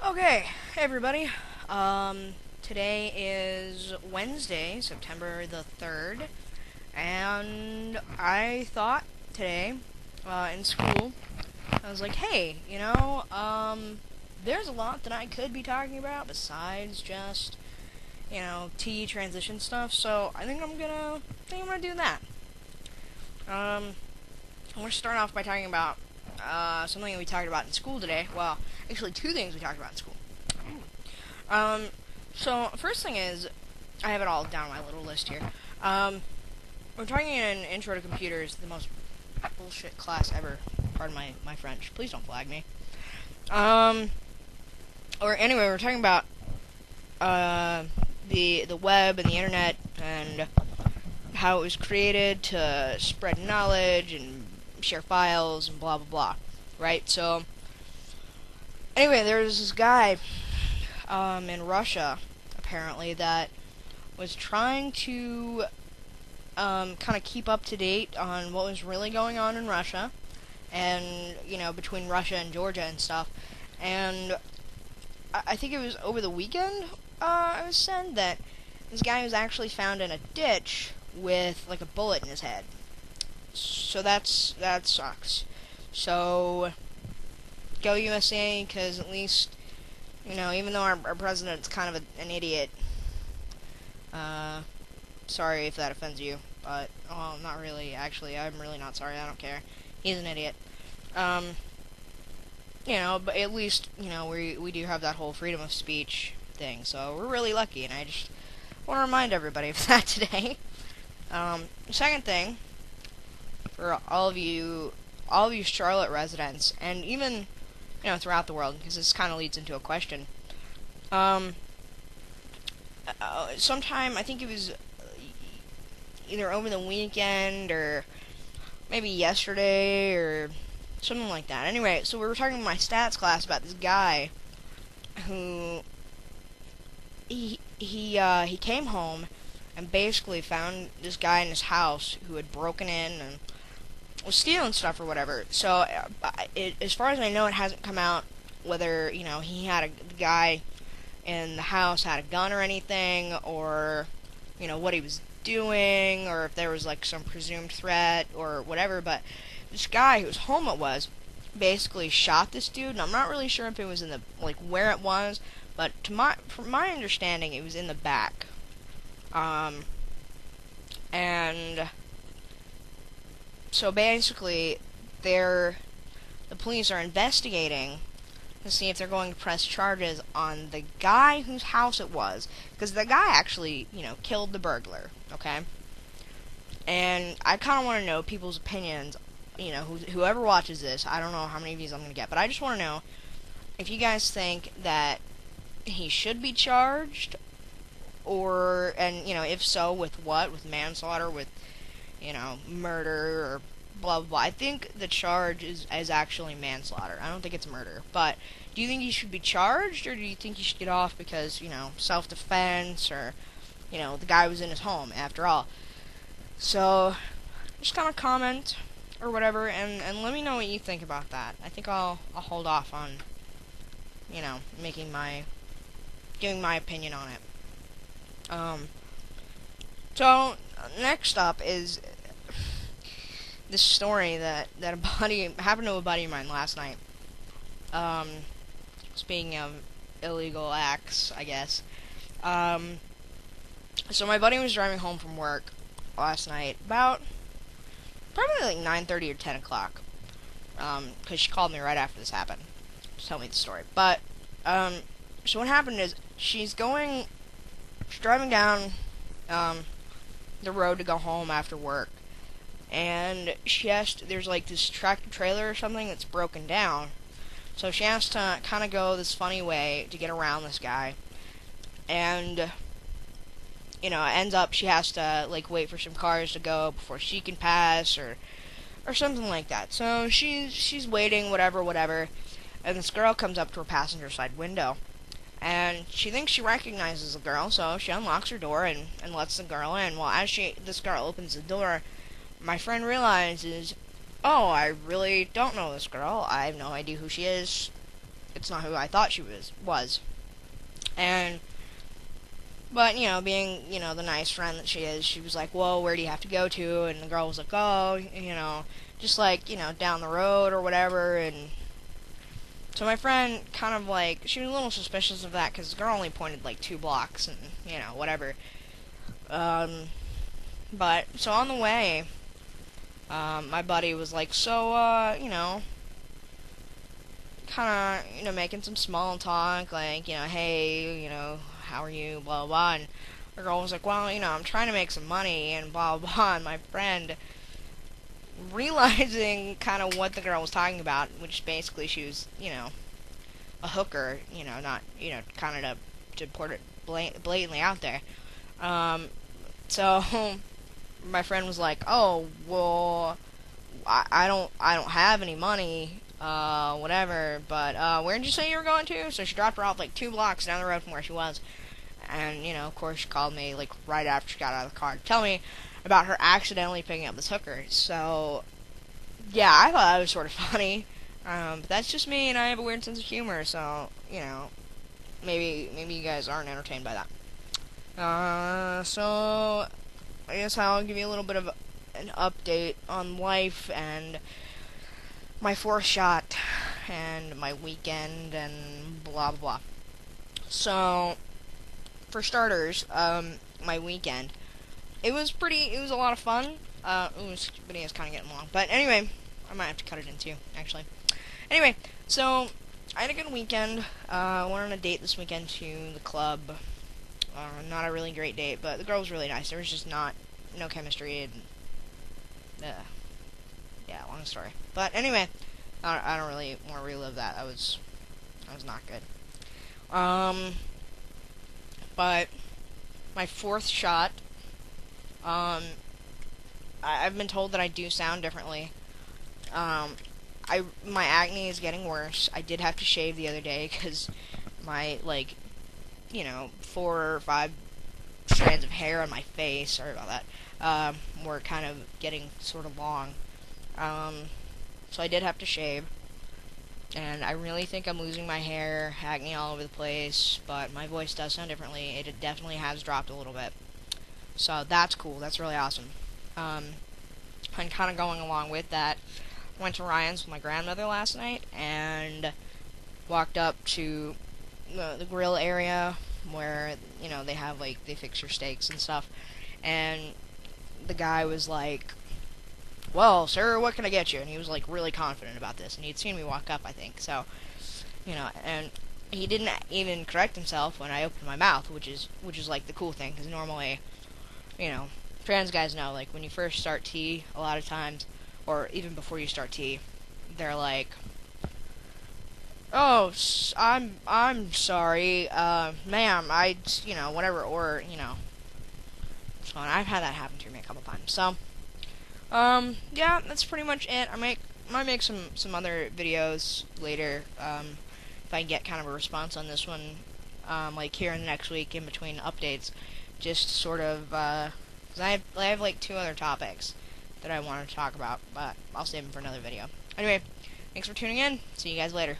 Okay, hey everybody. Today is Wednesday, September the 3rd, and I thought today, in school, I was like, hey, there's a lot that I could be talking about besides just, T transition stuff, so I think I'm gonna do that. I'm gonna start off by talking about, something that we talked about in school today. Well, actually, two things we talked about in school. Um, so first thing is, I have it all down on my little list here. Um, we're talking in Intro to Computers, the most bullshit class ever. Pardon my French. Please don't flag me. Um, or anyway, we're talking about the web and the internet and how it was created to spread knowledge and share files and blah blah blah. Right? So anyway, there's this guy in Russia apparently that was trying to kind of keep up to date on what was really going on in Russia, and between Russia and Georgia and stuff. And I think it was over the weekend. It was said that this guy was actually found in a ditch with like a bullet in his head. So that sucks. So go USA, because at least even though our president's kind of an idiot. Sorry if that offends you, but not really. Actually, I'm really not sorry. I don't care. He's an idiot. Um, but at least we do have that whole freedom of speech thing, so we're really lucky, and I just want to remind everybody of that today. Second thing, for all of you Charlotte residents, and even throughout the world, because this kind of leads into a question. Um, Sometime I think it was either over the weekend or maybe yesterday or something like that. Anyway, so we were talking in my stats class about this guy who he came home and basically found this guy in his house who had broken in and was stealing stuff or whatever. So as far as I know, it hasn't come out whether he had the guy in the house had a gun or anything, or what he was doing, or if there was like some presumed threat or whatever. But this guy whose home it was basically shot this dude, and I'm not really sure if it was in the where it was, but from my understanding, it was in the back. And so basically, the police are investigating to see if they're going to press charges on the guy whose house it was, because the guy actually, killed the burglar, okay? And I kind of want to know people's opinions, whoever watches this. I don't know how many views I'm going to get, but I just want to know if you guys think that he should be charged, and if so, with what? With manslaughter, with, murder, or blah blah blah. I think the charge is actually manslaughter. I don't think it's murder. But do you think he should be charged, or do you think he should get off because self-defense, or the guy was in his home after all? So just kind of comment or whatever, and let me know what you think about that. I think I'll hold off on giving my opinion on it. So next up is this story that happened to a buddy of mine last night. Speaking of illegal acts, I guess. So my buddy was driving home from work last night, about probably like 9:30 or 10 o'clock. Because she called me right after this happened to tell me the story. But so what happened is she's driving down the road to go home after work, and there's like this tractor trailer or something that's broken down, so she has to kind of go this funny way to get around this guy, and it ends up she has to wait for some cars to go before she can pass, or something like that. So she's waiting, whatever, and this girl comes up to her passenger side window. And she thinks she recognizes the girl, so she unlocks her door and lets the girl in. Well, as this girl opens the door, my friend realizes, oh, I really don't know this girl. I have no idea who she is. it's not who I thought she was. And but being the nice friend that she is, she was like, "Well, where do you have to go to?" And the girl was like, "Oh, just like down the road or whatever." And so my friend kind of like, she was a little suspicious of that because the girl only pointed like 2 blocks and whatever. Um, but so on the way, my buddy was like, "So kind of making some small talk, like hey, how are you, blah blah blah." And the girl was like, "Well, I'm trying to make some money and blah blah blah." And my friend, realizing kind of what the girl was talking about, which basically she was a hooker, not kind of to put it blatantly out there. um so my friend was like, "Oh, well, I don't have any money, whatever, but where did you say you were going to?" So she dropped her off like 2 blocks down the road from where she was. And of course, she called me like right after she got out of the car to tell me about her accidentally picking up this hooker. So yeah, I thought that was sort of funny. But that's just me, and I have a weird sense of humor. So maybe you guys aren't entertained by that. So I guess I'll give you a little bit of an update on life and my fourth shot and my weekend and blah blah blah. So for starters, my weekend, it was a lot of fun. This video is kind of getting long, but anyway, I might have to cut it in two, actually. Anyway, so I had a good weekend. Went on a date this weekend to the club. Not a really great date, but the girl was really nice. There was just no chemistry, and yeah, long story. But anyway, I don't really want to relive that. That was not good. But my fourth shot, I've been told that I do sound differently. My acne is getting worse. I did have to shave the other day because my 4 or 5 strands of hair on my face, sorry about that, were kind of getting sort of long. So I did have to shave, and I really think I'm losing my hair, acne all over the place, but my voice does sound differently. It definitely has dropped a little bit. So that's cool. That's really awesome. And kind of going along with that, went to Ryan's with my grandmother last night, and walked up to the grill area where they have they fix your steaks and stuff, and the guy was like, "Well, sir, what can I get you?" And he was like really confident about this, and he'd seen me walk up, I think. So and he didn't even correct himself when I opened my mouth, which is like the cool thing, because normally trans guys know, like, when you first start tea, a lot of times, or even before you start tea, they're like, "Oh, I'm sorry, ma'am, whatever," or, so I've had that happen to me a couple times. So, yeah, that's pretty much it. Might make some other videos later, if I can get kind of a response on this one, like here in the next week, in between updates, just sort of, 'cause I have like 2 other topics that I want to talk about, but I'll save them for another video. Anyway, thanks for tuning in. See you guys later.